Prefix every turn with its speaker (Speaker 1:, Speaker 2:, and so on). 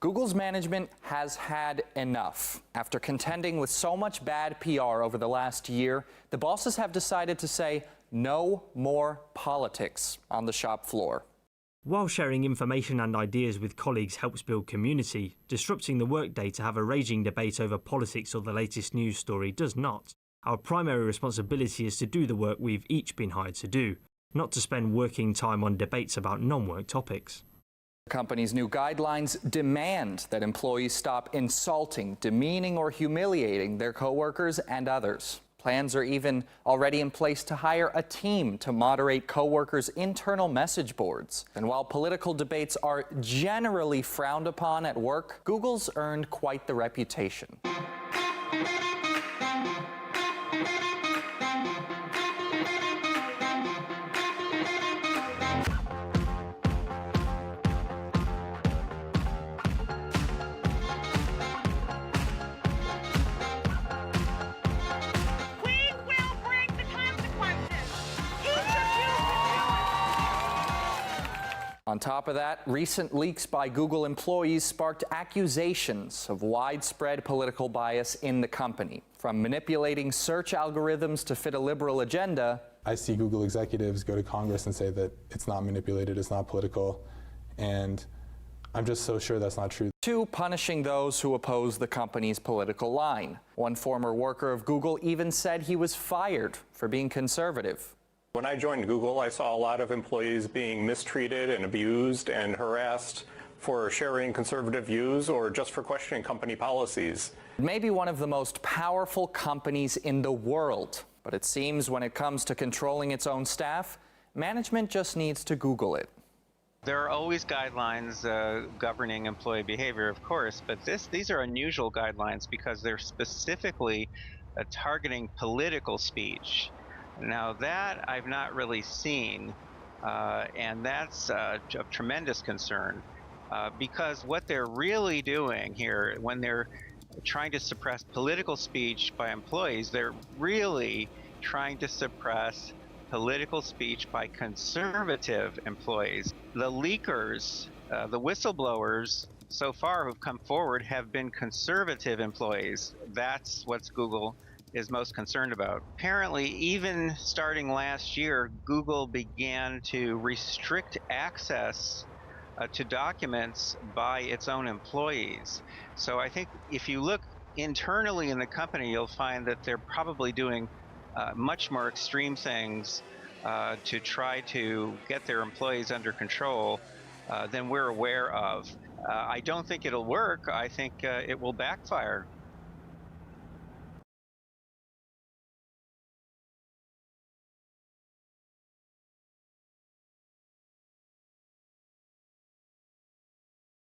Speaker 1: Google's management has had enough. After contending with so much bad PR over the last year, the bosses have decided to say no more politics on the shop floor.
Speaker 2: While sharing information and ideas with colleagues helps build community, disrupting the workday to have a raging debate over politics or the latest news story does not. Our primary responsibility is to do the work we've each been hired to do, not to spend working time on debates about non-work topics.
Speaker 1: The company's new guidelines demand that employees stop insulting, demeaning, or humiliating their coworkers and others. Plans are even already in place to hire a team to moderate coworkers' internal message boards. And while political debates are generally frowned upon at work, Google's earned quite the reputation. On top of that, recent leaks by Google employees sparked accusations of widespread political bias in the company, from manipulating search algorithms to fit a liberal agenda.
Speaker 3: I see Google executives go to Congress and say that it's not manipulated, it's not political, and I'm just so sure that's not true.
Speaker 1: To punishing those who oppose the company's political line. One former worker of Google even said he was fired for being conservative.
Speaker 4: When I joined Google, I saw a lot of employees being mistreated and abused and harassed for sharing conservative views or just for questioning company policies.
Speaker 1: Maybe one of the most powerful companies in the world, but it seems when it comes to controlling its own staff, management just needs to Google it.
Speaker 5: There are always guidelines governing employee behavior, of course, but these are unusual guidelines because they're specifically targeting political speech. Now that I've not really seen, and that's of tremendous concern, because what they're really doing here, when they're trying to suppress political speech by employees, they're really trying to suppress political speech by conservative employees. The leakers, the whistleblowers so far who've come forward have been conservative employees. That's what Google is most concerned about. Apparently, even starting last year, Google began to restrict access to documents by its own employees. So I think if you look internally in the company, you'll find that they're probably doing much more extreme things to try to get their employees under control than we're aware of. I don't think it'll work. I think it will backfire.